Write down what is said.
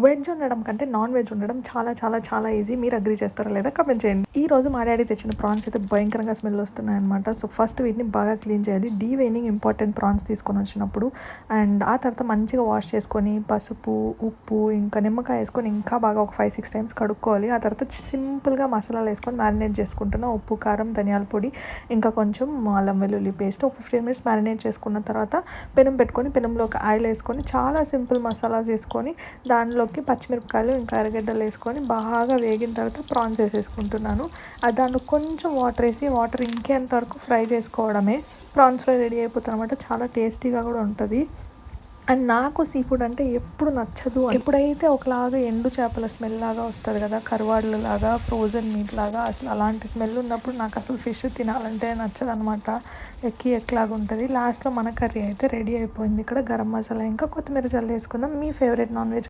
Veg ఉండడం కంటే non veg ఉండడం చాలా చాలా చాలా ఈజీ. మీరు అగ్రీ చేస్తారా లేదా కమెంట్ చేయండి. ఈ రోజు మా డాడీ తెచ్చిన ప్రాన్స్ అయితే భయంకరంగా స్మెల్ వస్తున్నాయి అనమాట. సో ఫస్ట్ వీటిని బాగా క్లీన్ చేయాలి. డీవెయినింగ్ ఇంపార్టెంట్ ప్రాన్స్ తీసుకొని వచ్చినప్పుడు. అండ్ ఆ తర్వాత మంచిగా వాష్ చేసుకొని పసుపు, ఉప్పు, ఇంకా నిమ్మకాయ వేసుకొని ఇంకా బాగా ఒక 5-6 టైమ్స్ కడుక్కోవాలి. ఆ తర్వాత సింపుల్గా మసాలాలు వేసుకొని మ్యారినేట్ చేసుకుంటున్నా. ఉప్పు, కారం, ధనియాల పొడి, ఇంకా కొంచెం అల్లం వెల్లుల్లి పేస్ట్. ఒక 15 మినిట్స్ మ్యారినేట్ చేసుకున్న తర్వాత పెనం పెట్టుకొని పెనంలోకి ఆయిల్ వేసుకొని చాలా సింపుల్ మసాలాస్ వేసుకొని దానిలోకి పచ్చిమిరపకాయలు ఇంకా ఎర్రగడ్డలు వేసుకొని బాగా వేగిన తర్వాత ప్రాన్స్ వేసేసుకుంటున్నాను. దాంట్లో కొంచెం వాటర్ వేసి వాటర్ ఇంకేంత వరకు ఫ్రై చేసుకోవడమే. ప్రాన్స్ ఫ్రై రెడీ అయిపోతుంది అనమాట. చాలా టేస్టీగా కూడా ఉంటుంది. అండ్ నాకు సీ ఫుడ్ అంటే ఎప్పుడు నచ్చదు. ఎప్పుడైతే ఒకలాగా ఎండు చేపల స్మెల్ లాగా వస్తుంది కదా, కరువాడుల లాగా, ఫ్రోజన్ మీట్ లాగా, అసలు అలాంటి స్మెల్ ఉన్నప్పుడు నాకు అసలు ఫిష్ తినాలంటే నచ్చదు అనమాట. ఎట్లాగా ఉంటుంది. లాస్ట్లో మన కర్రీ అయితే రెడీ అయిపోయింది. ఇక్కడ గరం మసాలా ఇంకా కొత్తిమీర జల్లు వేసుకుందాం. మీ ఫేవరెట్ నాన్ వెజ్